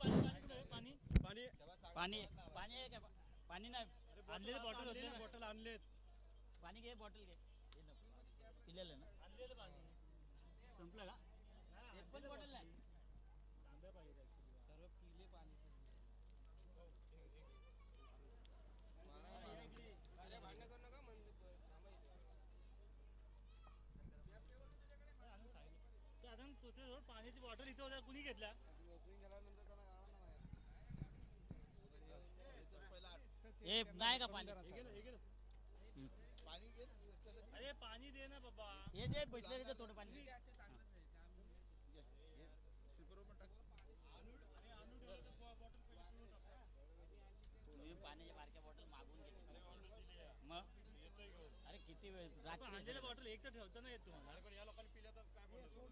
पाणी पाणी आहे का? पाणी नाही आणलेले बॉटल होते ना, बॉटल आणलेत. पाणी घे, बॉटल घे. पिलेलं ना, आणलेलं पाणी संपलं का? एक पण बॉटल नाही. सर्व पिले पाणी. पाण्याची बॉटल इथं होत्या, कुणी घेतल्या? ए नाही का पाणी? अरे पाणी दे ना बाबा. हे दे, बैठले थोडं पाणी. पाण्याच्या बारक्या बॉटल मागून घेतले मग. अरे किती वेळ रात्री बॉटल एक तर ठेवता नाही येत तुम्हाला. पण या लोकांनी पिल्या तर काय बोलतो.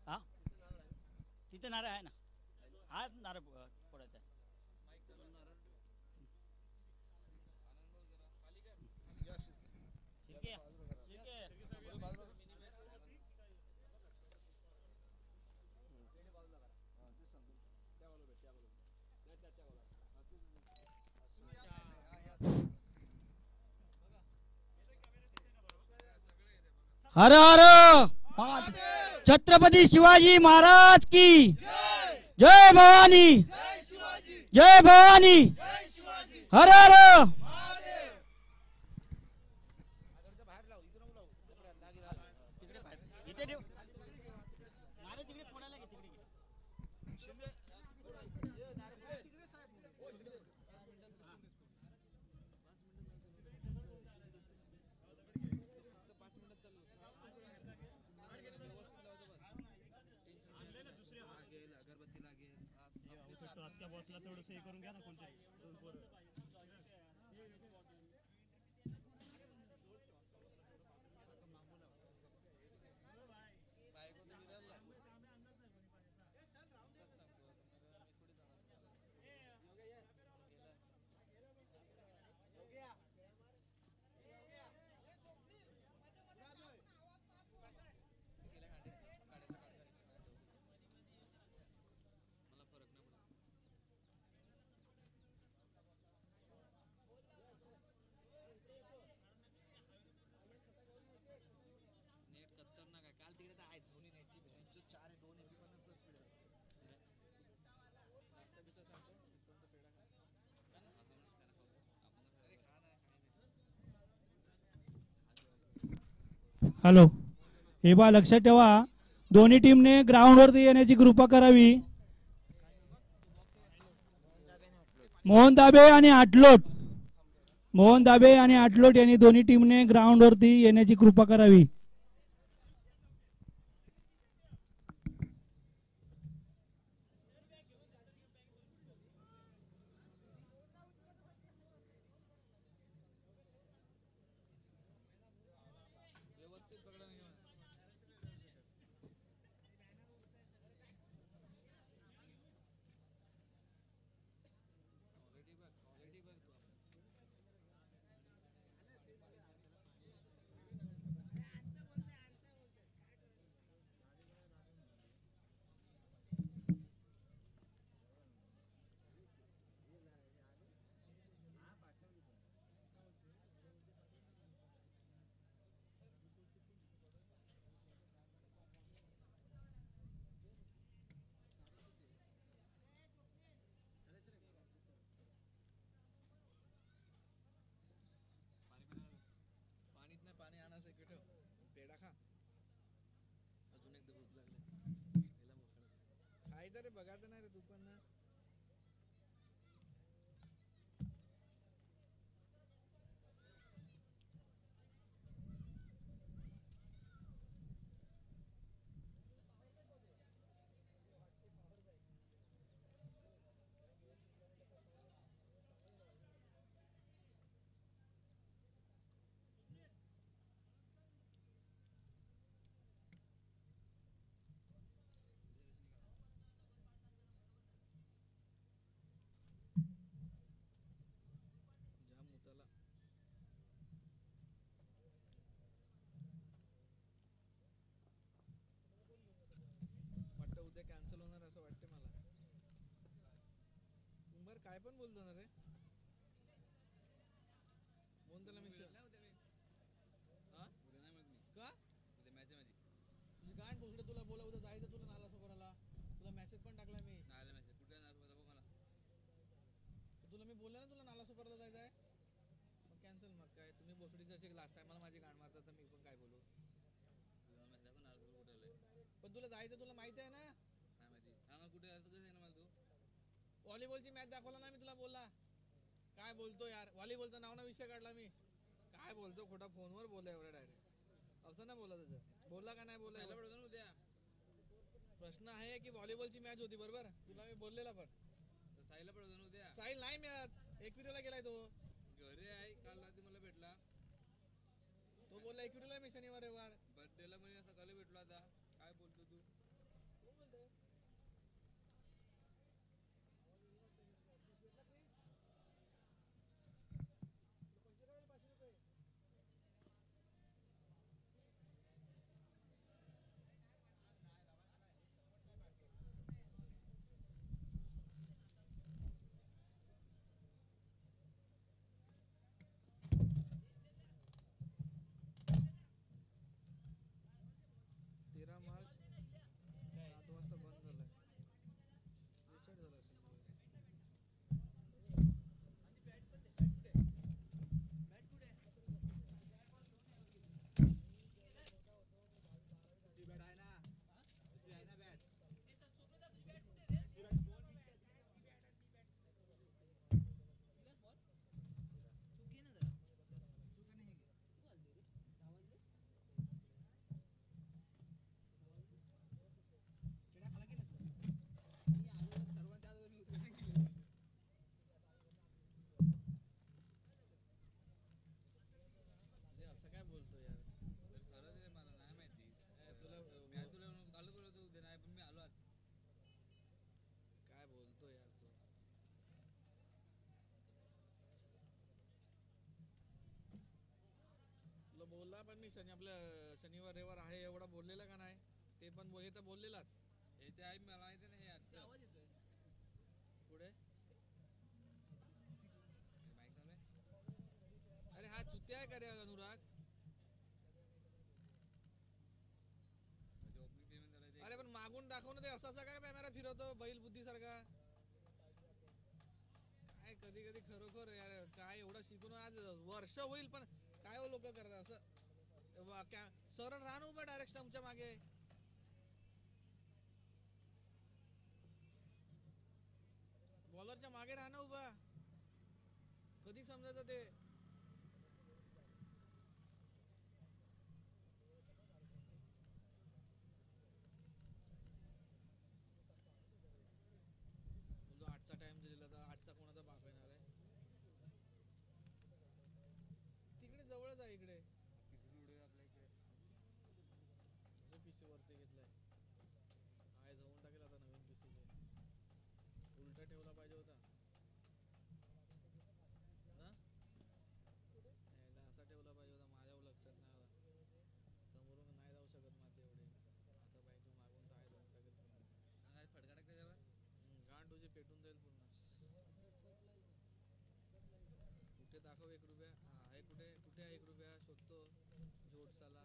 हा तिथे नारळ आहे ना, हा नारळ फोडायचा. हर हर छत्रपती शिवाजी महाराज की जय भवानी, जय भवानी, हर हर. बॉसला थोडंसं हे करून घ्या ना कोणतरी. हॅलो, हे बा लक्षात ठेवा, दोन्ही टीमने ग्राउंडवरती येण्याची कृपा करावी. मोहन दाबे आणि आटलोट, मोहन दाबे आणि आटलोट यांनी दोन्ही टीमने ग्राउंडवरती येण्याची कृपा करावी. बघायचं नाही रे तू पण. यार काय पण बोलतो ना रे. फोन त्याला मी हा का तुझी गाण बोलले तुला बोला उद्या जायचं तुला नाला सोबराला तुला मेसेज पण टाकला मी तुला मी बोलले ना तुला नाला सोबराला जायचं आहे मग कॅन्सल मग काय तुम्ही बोसडीचं असे लास्ट टाइमला माझी गाण मारतात तर मी पण काय बोलू पण तुला जायचं तुला माहिती आहे ना व्हॉलीबॉलची मॅच दाखवला ना मी तुला बोलला काय बोलतो यार व्हॉलीबॉलचं नाव ना विषय काढला मी काय बोलतो खोटा फोनवर बोला एवढा डायरेक्ट असं ना बोला त्याचं बोलला का नाही बोला उद्या प्रश्न आहे की व्हॉलीबॉलची मॅच होती बरोबर तुला मी बोललेला पण साहिलला पण उद्या साहिल नाही मॅच एकविरीला गेलाय तो घरी आहे काल रात्री मला भेटला तो बोलला एकविरीला मी शनिवार रविवार बर्थडेला म्हणजे सकाळी भेटलो आता काय बोलतो तू 13 मार्च 7 वाजता बंद झालाय रिचार्ज झाला असेल बोलला पण मी आपलं शनिवार रविवार आहे एवढा बोललेला का नाही ते पण हे तर बोललेलाच हे ते आहे मला माहिती नाही आजचा आवाज येतोय पुढे अरे हा चुत्या आहे का रे अनुराग अरे पण मागून दाखव ना ते असा काय कॅमेरा फिरवतो बैल बुद्धी सारखा काय कधी कधी खरोखर यार काय एवढं शिकून आज वर्ष होईल पण काय हो लोक करतात असं सरळ राहणं उभं डायरेक्ट स्टंपच्या मागे बॉलरच्या मागे राहणं उभा कधी समजायचं ते आठचा टाइम दिलेला तर आठचा कोणाचा बाप येणार आहे तिकडे जवळच आहे इकडे पीसी वरती घेतलाय हाय जाऊन टाकेल आता नवीन पीसी उलटा ठेवला पाहिजे होता ना असा ठेवला पाहिजे होता माझ्या लक्षात नाही आला समोरून नाही जाऊ शकत माती एवढे आता पाहिजे मागून तर आहे जाऊन टाकेल फडका टाक त्याच्यावर गांड तुझी पेटून जाईल पुन्हा कुठे दाखव 1 रुपया आहे कुठे कुठे आहे 1 रुपया शोधतो जोडसाला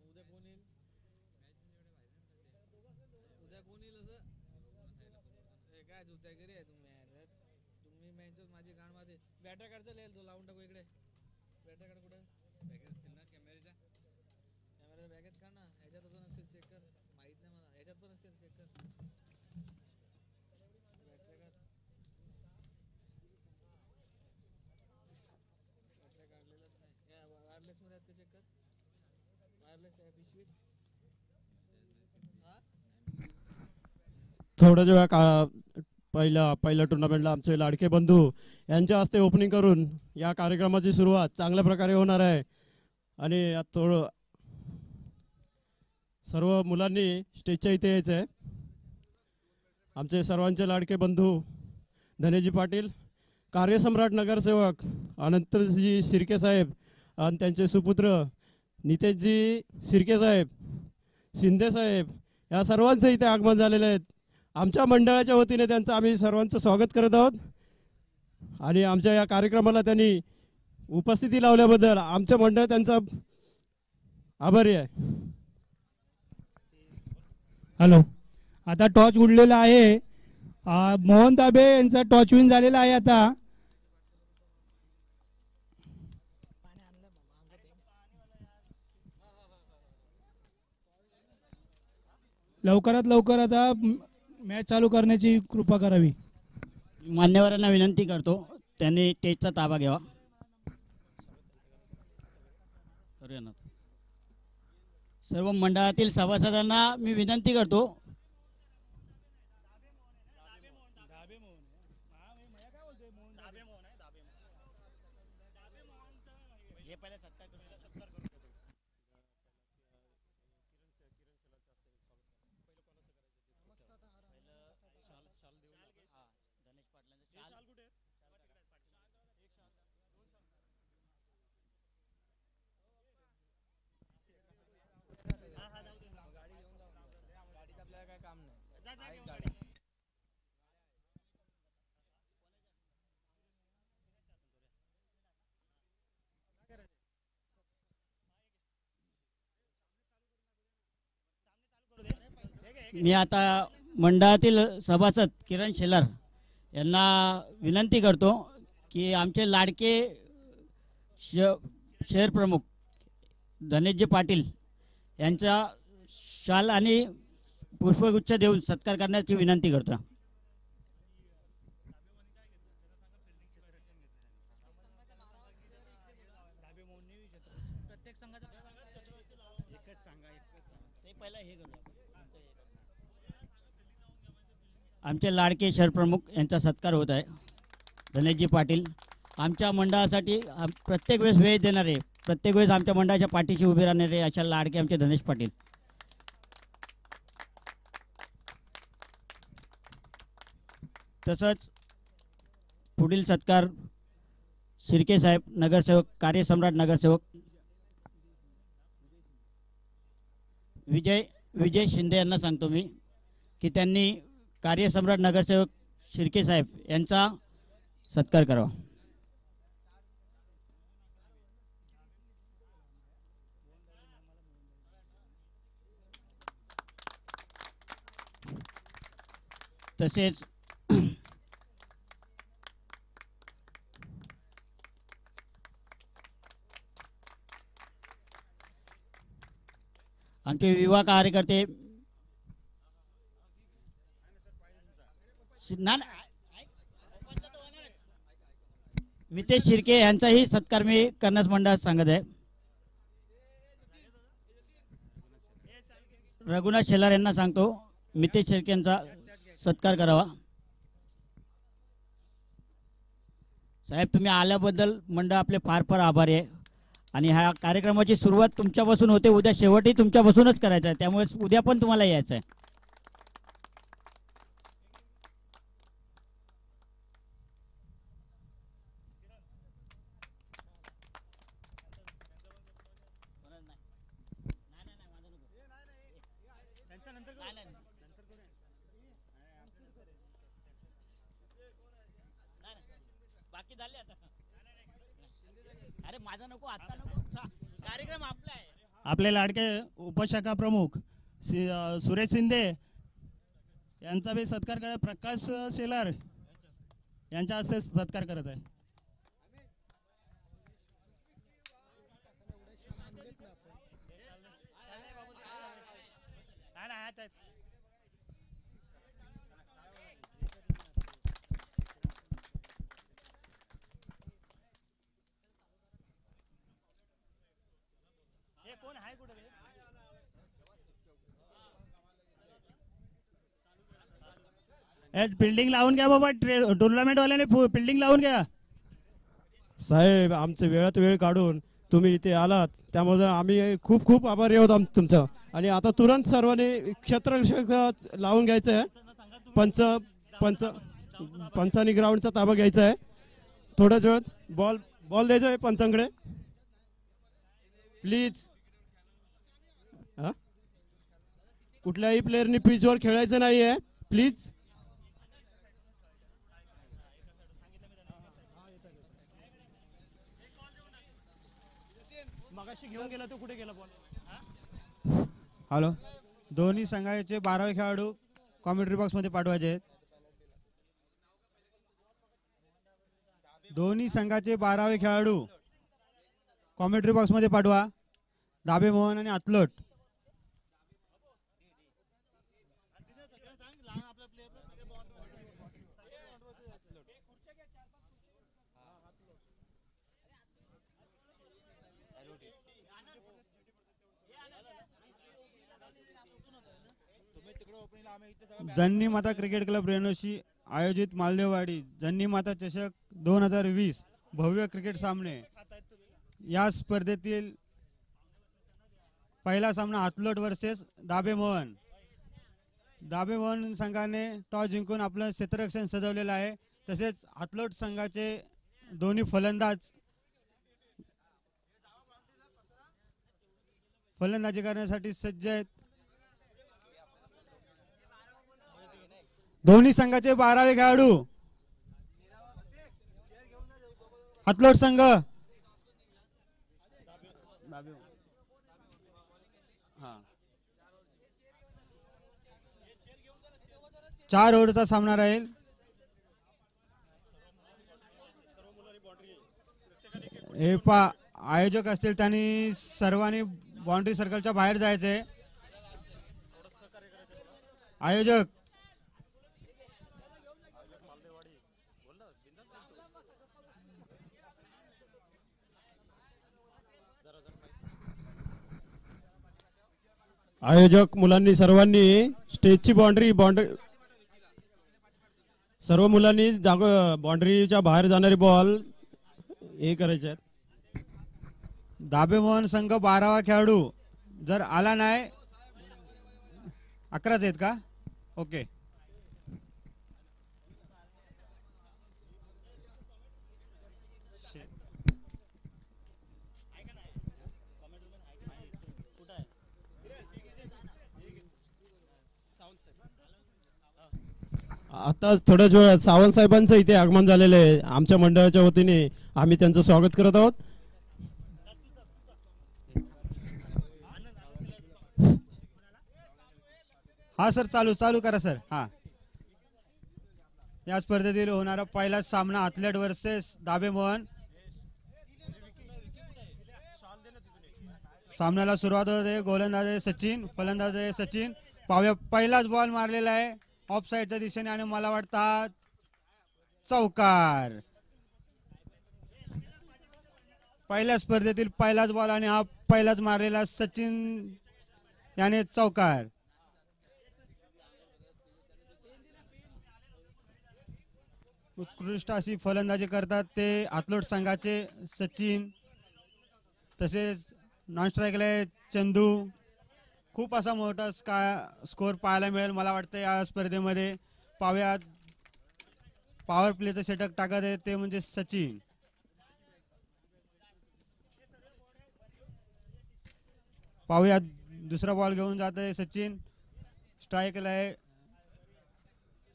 उद्या कोण येईल उद्या कोण येईल असं काय जुत्यागिरी आहे तुम्ही मॅच माझी गाण मध्ये बॅटा कार्डचा लिहाल तो लावून टाकू इकडे बॅटा कार्ड कुठे बॅगेत असतील ना कॅमेऱ्याच्या बॅगेत का ना ह्याच्यात पण असेल चेक कर माहित नाही मला ह्याच्यात पण असेल चेक कर बॅटऱ्या काढलेलाच नाही वायरलेस मध्ये आहेत ते चेक कर वायरलेस आहे पिशवीत थोड्याच वेळा पहिल्या टुर्नामेंटला आमचे लाडके बंधू यांच्या हस्ते ओपनिंग करून या कार्यक्रमाची सुरुवात चांगल्या प्रकारे होणार आहे आणि थोडं सर्व मुलांनी स्टेजच्या इथे यायचं आहे आमचे सर्वांचे लाडके बंधू धनेजी पाटील कार्यसम्राट नगरसेवक अनंतजी शिर्के साहेब आणि त्यांचे सुपुत्र नितेशजी शिर्के साहेब शिंदे साहेब या सर्वांचं इथे आगमन झालेलं आहे. आमच्या मंडळाच्या वतीने त्यांचं आम्ही सर्वांचं स्वागत करत आहोत आणि आमच्या या कार्यक्रमाला त्यांनी उपस्थिती लावल्याबद्दल आमचं मंडळ त्यांचा आभारी आहे. हॅलो, आता टॉर्च उडलेला आहे. मोहन ताबे यांचा टॉर्च विन झालेला आहे. आता लवकरात लवकर आता मॅच चालू करण्याची कृपा करावी. मान्यवरांना विनंती करतो त्यांनी स्टेजचा ताबा घ्यावा. करूया ना. सर्व मंडळातील सभासदांना मी विनंती करतो. मी आता मंडळातील सभासद किरण शेलार यांना विनंती करतो की आमचे लाडके शहर प्रमुख धनेशजी पाटील यांचा शाल आणि पुष्पगुच्छ देऊन सत्कार करण्याची विनंती करतो. आमचे लाडके शहर प्रमुख यांचा सत्कार होत आहे. धनेशजी पाटील आमच्या मंडळासाठी प्रत्येक वेळेस वेळ देणारे, प्रत्येक वेळेस आमच्या मंडळाच्या पाठीशी उभे राहणारे अशा लाडके आमचे धनेश पाटील. तसंच पुढील सत्कार शिर्के साहेब नगरसेवक, कार्यसम्राट नगरसेवक विजय शिंदे यांना सांगतो मी की त्यांनी कार्यसम्राट नगरसेवक शिर्के साहेब यांचा सत्कार करावा. तसेच आमचे युवा कार्यकर्ते मितेश शिर्के यांचाही सत्कार मी करण्यास मंडळात सांगत आहे. रघुनाथ शेलार यांना सांगतो मितेश शिर्के यांचा सत्कार करावा. साहेब, तुम्ही आल्याबद्दल मंडळ आपले फार फार आभारी आहे आणि ह्या कार्यक्रमाची सुरुवात तुमच्यापासून होते, उद्या शेवटही तुमच्यापासूनच करायचं आहे, त्यामुळे उद्या पण तुम्हाला यायचं आहे. बाकी झाले आता. अरे माझा नको, आता नको, कार्यक्रम आपला आहे. आपले लाडके उपशाखा प्रमुख सुरेश शिंदे यांचा बी सत्कार करत, प्रकाश शेलार यांच्या हस्ते सत्कार करत आहे. कोण आहे कुठे बिल्डिंग लावून घ्या बाबा, टुर्नामेंट वाल्याने बिल्डिंग लावून घ्या. साहेब, आमचे वेळात वेळ काढून तुम्ही इथे आलात त्यामुळे आम्ही खूप खूप आभारी आहोत तुमचं. आणि आता तुरंत सर्वांनी क्षेत्ररक्षक लावून घ्यायचं आहे. पंचानी ग्राउंडचा ताबा घ्यायचा आहे. थोड्याच वेळात बॉल द्यायचा आहे पंचांकडे प्लीज. कुठल्याही प्लेयरनी पिचवर खेळायचं नाही आहे प्लीज. मगाशी घेऊन गेला तो कुठे गेला बॉल. हॅलो, दोन्ही संघाचे 12वे खेळाडू कॉमेंट्री बॉक्स मध्ये पाठवायचे आहेत. दोन्ही संघाचे 12वे खेळाडू कॉमेंट्री बॉक्स मध्ये पाठवा. दाबे मोहन आणि अतलोट. जन्नी माता क्रिकेट क्लब रेणोशी आयोजित मालदेववाडी जन्नी माता चषक 2020 भव्य क्रिकेट सामने. या स्पर्धेतील पहिला सामना अतलोट वर्सेस दाबे मोहन. दाबे मोहन संघाने टॉस जिंकून आपलं क्षेत्ररक्षण सजवलेलं आहे. तसेच अतलोट संघाचे दोन्ही फलंदाज फलंदाजी करण्यासाठी सज्ज आहेत. दोन्ही संघाचे 12वे खेळाडू अतलोट संघ. चार ओव्हरचा सामना राहील. हे आयोजक असतील त्यांनी सर्वांनी बाउंड्री सर्कलच्या बाहेर जायचे. आयोजक आयोजक मुलांनी सर्वांनी स्टेजची बाउंड्री सर्व मुलांनी बाउंड्रीच्या बाहेर जाणारे बॉल हे करायचे आहेत. दाबे मोहन संघ 12वा खेळाडू जर आला नाही 11च आहेत का? ओके. आता थोड्याच वेळात सावंत साहेबांचं इथे आगमन झालेलं आहे. आमच्या मंडळाच्या वतीने आम्ही त्यांचं स्वागत करत आहोत. हा सर, चालू करा सर. हा, या स्पर्धेतील होणारा पहिला सामना अथलेट वर्सेस दाबे मोहन. सामन्याला सुरुवात होते. गोलंदाज आहे सचिन, फलंदाज आहे सचिन. पाहूया, पहिलाच बॉल मारलेला आहे ऑफ साईडच्या दिशेने आणि मला वाटतं हा चौकार. पहिल्या स्पर्धेतील पहिलाच बॉल आणि हा पहिलाच मारलेला सचिन याने चौकार. उत्कृष्ट अशी फलंदाजी करतात ते अतलोट संघाचे सचिन. तसेच नॉन स्ट्राईकला चंदू. खूप असा मोठा स्कोर पाहायला मिळेल मला वाटतं या स्पर्धेमध्ये. पाहूयात, पॉवर प्लेचं षटक टाकत आहे ते म्हणजे सचिन. पाहूयात, दुसरा बॉल घेऊन जात आहे सचिन. स्ट्राईकला आहे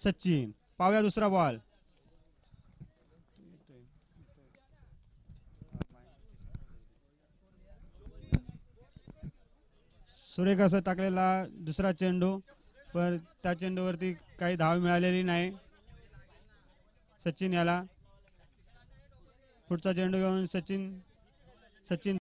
सचिन. पाहूया दुसरा बॉल. सुरेख असं टाकलेला दुसरा चेंडू, पण त्या चेंडूवरती काही धाव मिळालेली नाही सचिन याला. पुढचा चेंडू घेऊन सचिन